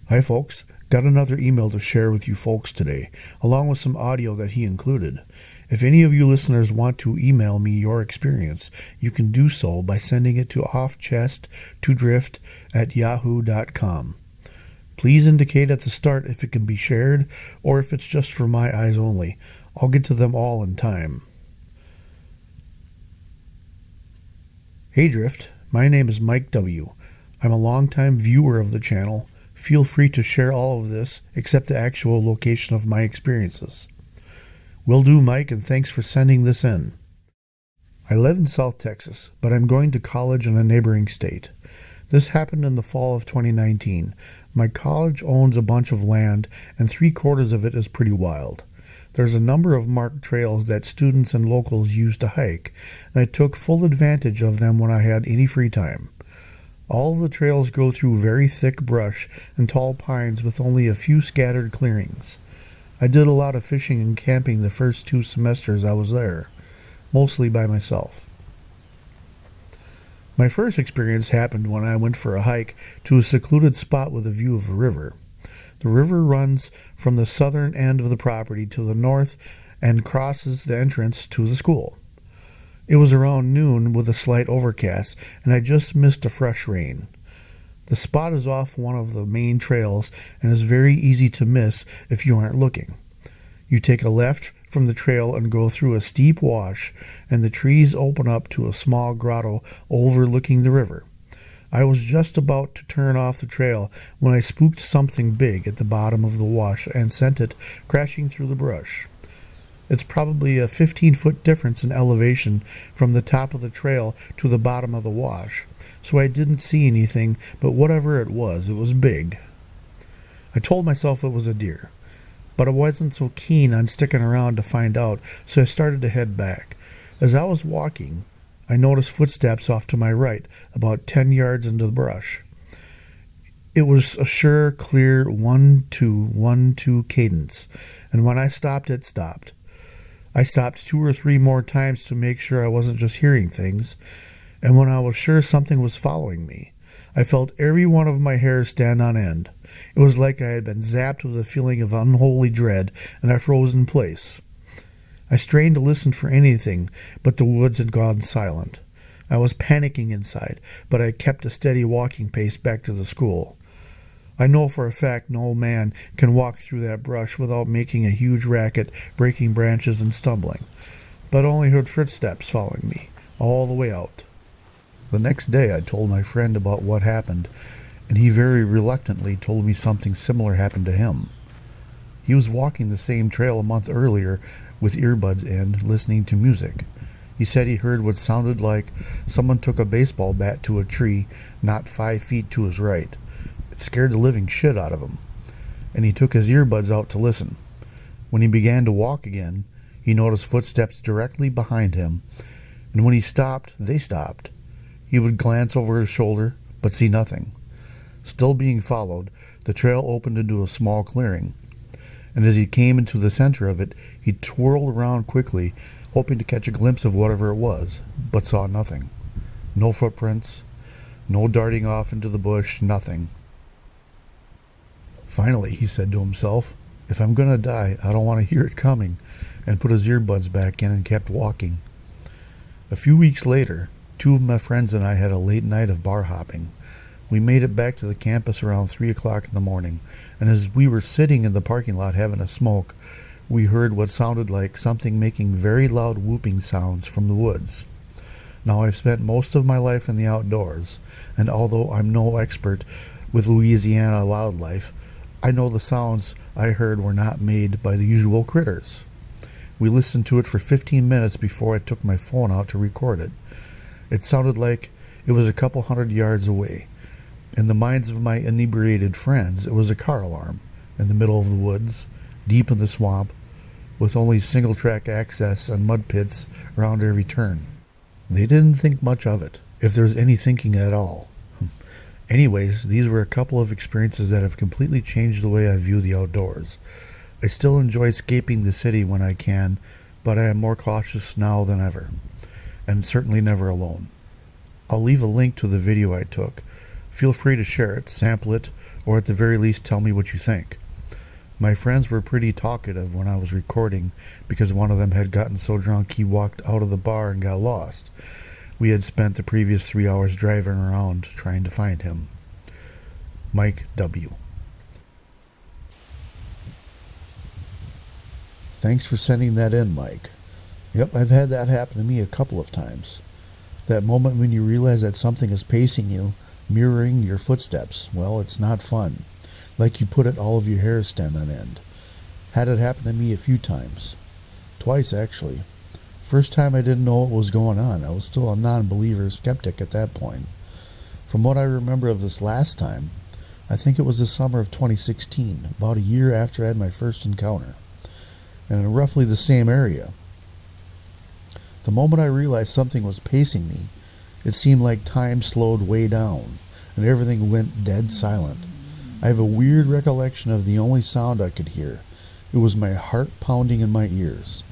Hi folks, got another email to share with you folks today, along with some audio that he included. If any of you listeners want to email me your experience, you can do so by sending it to offchesttodrift@yahoo.com. Please indicate at the start if it can be shared or if it's just for my eyes only. I'll get to them all in time. Hey Drift, my name is Mike W. I'm a longtime viewer of the channel. Feel free to share all of this except the actual location of my experiences. Will do, Mike, and thanks for sending this in. I live in South Texas, but I'm going to college in a neighboring state. This happened in the fall of 2019. My college owns a bunch of land, and 3/4 of it is pretty wild. There's a number of marked trails that students and locals use to hike, and I took full advantage of them when I had any free time. All of the trails go through very thick brush and tall pines with only a few scattered clearings. I did a lot of fishing and camping the first 2 semesters I was there, mostly by myself. My first experience happened when I went for a hike to a secluded spot with a view of a river. The river runs from the southern end of the property to the north and crosses the entrance to the school. It was around noon with a slight overcast, and I just missed a fresh rain. The spot is off one of the main trails and is very easy to miss if you aren't looking. You take a left from the trail and go through a steep wash, and the trees open up to a small grotto overlooking the river. I was just about to turn off the trail when I spooked something big at the bottom of the wash and sent it crashing through the brush. It's probably a 15-foot difference in elevation from the top of the trail to the bottom of the wash, so I didn't see anything, but whatever it was big. I told myself it was a deer, but I wasn't so keen on sticking around to find out, so I started to head back. As I was walking, I noticed footsteps off to my right, about 10 yards into the brush. It was a sure, clear 1-2, 1-2 cadence, and when I stopped, it stopped. I stopped 2 or 3 more times to make sure I wasn't just hearing things, and when I was sure something was following me, I felt every one of my hairs stand on end. It was like I had been zapped with a feeling of unholy dread, and I froze in place. I strained to listen for anything, but the woods had gone silent. I was panicking inside, but I kept a steady walking pace back to the school. I know for a fact no man can walk through that brush without making a huge racket, breaking branches and stumbling, but only heard footsteps following me, all the way out. The next day I told my friend about what happened, and he very reluctantly told me something similar happened to him. He was walking the same trail a month earlier with earbuds in, listening to music. He said he heard what sounded like someone took a baseball bat to a tree not 5 feet to his right. It scared the living shit out of him, and he took his earbuds out to listen. When he began to walk again, he noticed footsteps directly behind him, and when he stopped, they stopped. He would glance over his shoulder, but see nothing. Still being followed, the trail opened into a small clearing, and as he came into the center of it, he twirled around quickly, hoping to catch a glimpse of whatever it was, but saw nothing. No footprints, no darting off into the bush, nothing. Finally, he said to himself, "If I'm going to die, I don't want to hear it coming," and put his earbuds back in and kept walking. A few weeks later, 2 of my friends and I had a late night of bar hopping. We made it back to the campus around 3 o'clock in the morning, and as we were sitting in the parking lot having a smoke, we heard what sounded like something making very loud whooping sounds from the woods. Now, I've spent most of my life in the outdoors, and although I'm no expert with Louisiana wildlife, I know the sounds I heard were not made by the usual critters. We listened to it for 15 minutes before I took my phone out to record it. It sounded like it was a couple 100 yards away. In the minds of my inebriated friends, it was a car alarm in the middle of the woods, deep in the swamp, with only single-track access and mud pits around every turn. They didn't think much of it, if there's any thinking at all. Anyways, these were a couple of experiences that have completely changed the way I view the outdoors. I still enjoy escaping the city when I can, but I am more cautious now than ever, and certainly never alone. I'll leave a link to the video I took. Feel free to share it, sample it, or at the very least tell me what you think. My friends were pretty talkative when I was recording because one of them had gotten so drunk he walked out of the bar and got lost. We had spent the previous 3 hours driving around trying to find him. Mike W. Thanks for sending that in, Mike. Yep, I've had that happen to me a couple of times. That moment when you realize that something is pacing you, mirroring your footsteps. Well, it's not fun. Like you put it, all of your hairs stand on end. Had it happen to me a few times. Twice, actually. First time I didn't know what was going on. I was still a non-believer skeptic at that point. From what I remember of this last time, I think it was the summer of 2016, about a year after I had my first encounter, and in roughly the same area. The moment I realized something was pacing me, it seemed like time slowed way down, and everything went dead silent. I have a weird recollection of the only sound I could hear. It was my heart pounding in my ears.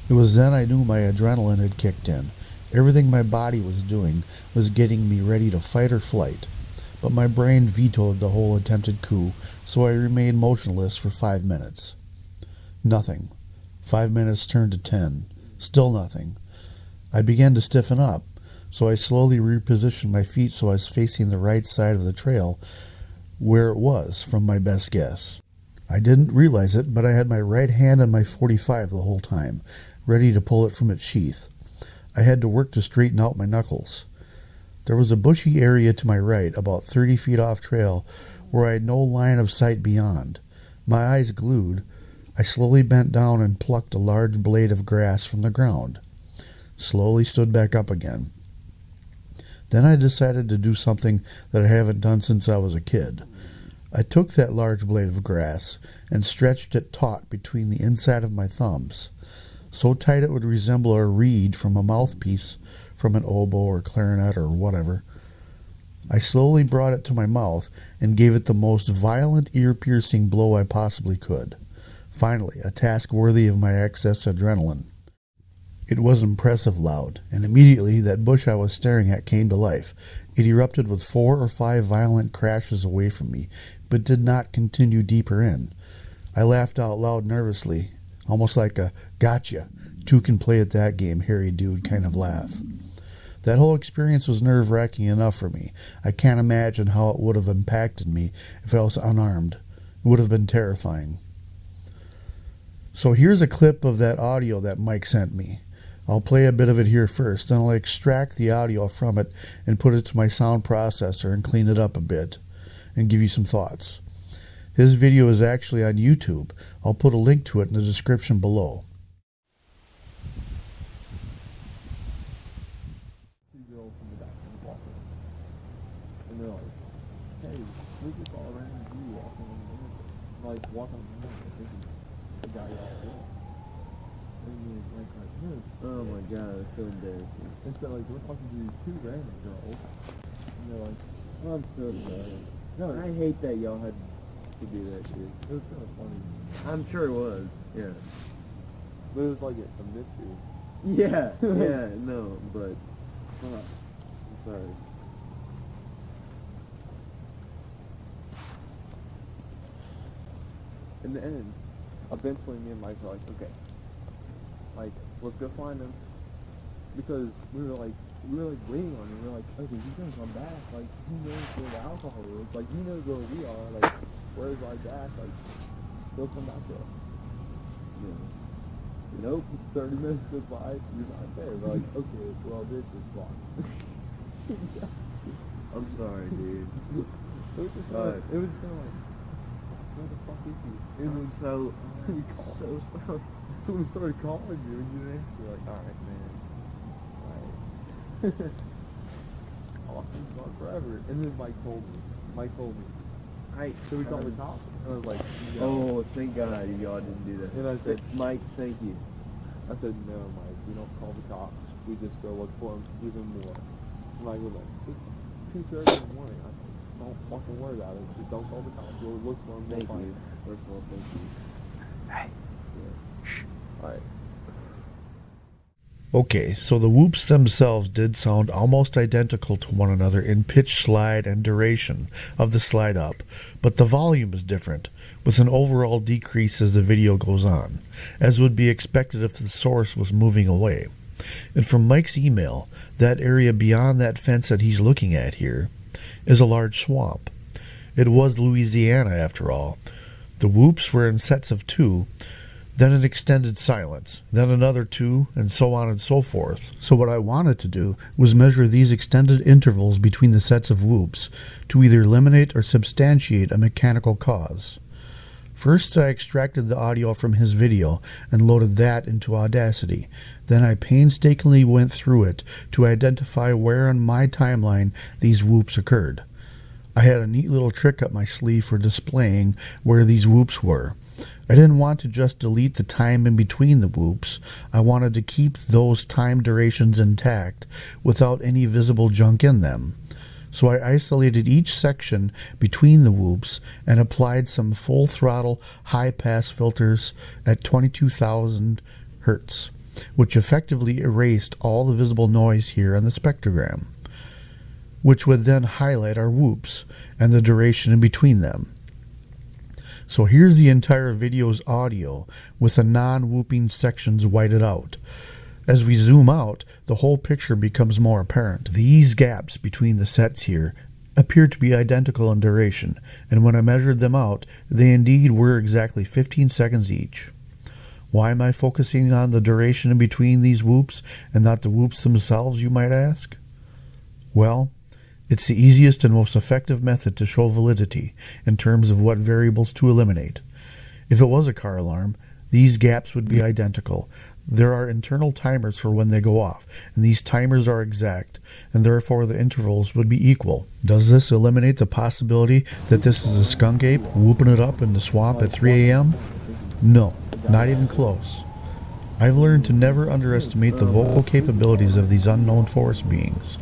It was then I knew my adrenaline had kicked in. Everything my body was doing was getting me ready to fight or flight. But my brain vetoed the whole attempted coup, so I remained motionless for 5 minutes. Nothing. 5 minutes turned to 10. Still nothing. I began to stiffen up, so I slowly repositioned my feet so I was facing the right side of the trail, where it was, from my best guess. I didn't realize it, but I had my right hand on my .45 the whole time, ready to pull it from its sheath. I had to work to straighten out my knuckles. There was a bushy area to my right, about 30 feet off trail, where I had no line of sight beyond. My eyes glued, I slowly bent down and plucked a large blade of grass from the ground. Slowly stood back up again. Then I decided to do something that I haven't done since I was a kid. I took that large blade of grass and stretched it taut between the inside of my thumbs, so tight it would resemble a reed from a mouthpiece from an oboe or clarinet or whatever. I slowly brought it to my mouth and gave it the most violent, ear-piercing blow I possibly could. Finally, a task worthy of my excess adrenaline. It was impressive loud, and immediately that bush I was staring at came to life. It erupted with 4 or 5 violent crashes away from me, but did not continue deeper in. I laughed out loud nervously, almost like a "gotcha, two can play at that game, hairy dude" kind of laugh. That whole experience was nerve-wracking enough for me. I can't imagine how it would have impacted me if I was unarmed. It would have been terrifying. So here's a clip of that audio that Mike sent me. I'll play a bit of it here first, then I'll extract the audio from it and put it to my sound processor and clean it up a bit and give you some thoughts. His video is actually on YouTube. I'll put a link to it in the description below. Two girls from the back of the walk in. And they're like, "Hey, we just all around you walking on the internet." Like, walking on the internet. This is the guy y'all doing. And he's like, oh my god, it's so embarrassing. And so, like, we're talking to these 2 random girls. And they're like, "Oh, I'm so sorry." No, I hate that y'all had to do that shit. It was kind of funny. I'm sure it was, yeah. But it was like a mystery. Yeah, yeah, no, but I'm sorry. In the end, eventually me and Mike were like, okay, like, let's go find him. Because we were like waiting on him. We were like, okay, he's gonna come back. Like, he knows where the alcohol is. Like, he knows where we are. Like, where's our gas? Like, he'll come back to us. Yeah. Nope, 30 minutes goes by, you're not there. We're like, okay, well, this is blocked. I'm sorry, dude. It was just kind of like, where the fuck is he? It was so slow. So we started calling you and you didn't answer. You're like, alright, man. Alright. Austin's gone forever. And then Mike told me. So we called the cops. And I was like, oh, thank God y'all didn't do that. And I said, Mike, thank you. I said, no, Mike, we don't call the cops. We just go look for him even more. And Mike was like, it's 2:30 in the morning. I said, don't fucking worry about it. Just don't call the cops. We'll look for him. Thank you. First of all, thank you. Hey. Yeah. Shh. Alright. Okay, so the whoops themselves did sound almost identical to one another in pitch, slide, and duration of the slide up, but the volume is different, with an overall decrease as the video goes on, as would be expected if the source was moving away. And from Mike's email, that area beyond that fence that he's looking at here is a large swamp. It was Louisiana, after all. The whoops were in sets of 2, then an extended silence, then another 2, and so on and so forth. So what I wanted to do was measure these extended intervals between the sets of whoops to either eliminate or substantiate a mechanical cause. First, I extracted the audio from his video and loaded that into Audacity. Then I painstakingly went through it to identify where on my timeline these whoops occurred. I had a neat little trick up my sleeve for displaying where these whoops were. I didn't want to just delete the time in between the whoops. I wanted to keep those time durations intact without any visible junk in them. So I isolated each section between the whoops and applied some full-throttle high-pass filters at 22,000 Hz, which effectively erased all the visible noise here on the spectrogram, which would then highlight our whoops and the duration in between them. So here's the entire video's audio with the non-whooping sections whited out. As we zoom out, the whole picture becomes more apparent. These gaps between the sets here appear to be identical in duration, and when I measured them out, they indeed were exactly 15 seconds each. Why am I focusing on the duration in between these whoops and not the whoops themselves, you might ask? Well, it's the easiest and most effective method to show validity in terms of what variables to eliminate. If it was a car alarm, these gaps would be identical. There are internal timers for when they go off, and these timers are exact, and therefore the intervals would be equal. Does this eliminate the possibility that this is a skunk ape whooping it up in the swamp at 3 a.m.? No, not even close. I've learned to never underestimate the vocal capabilities of these unknown forest beings,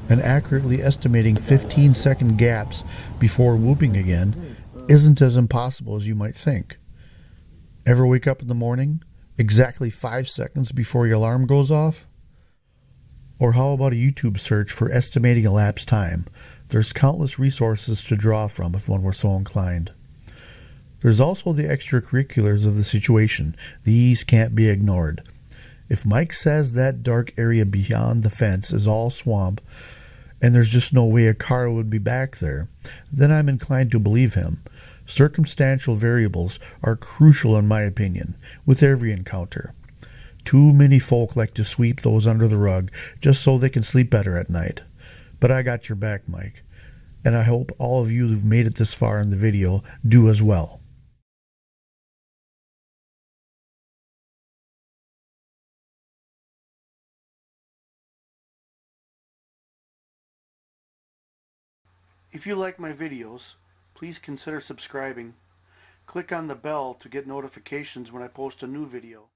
and accurately estimating 15-second gaps before whooping again isn't as impossible as you might think. Ever wake up in the morning exactly 5 seconds before your alarm goes off? Or how about a YouTube search for estimating elapsed time? There's countless resources to draw from if one were so inclined. There's also the extracurriculars of the situation. These can't be ignored. If Mike says that dark area beyond the fence is all swamp, and there's just no way a car would be back there, then I'm inclined to believe him. Circumstantial variables are crucial in my opinion, with every encounter. Too many folk like to sweep those under the rug just so they can sleep better at night. But I got your back, Mike, and I hope all of you who've made it this far in the video do as well. If you like my videos, please consider subscribing. Click on the bell to get notifications when I post a new video.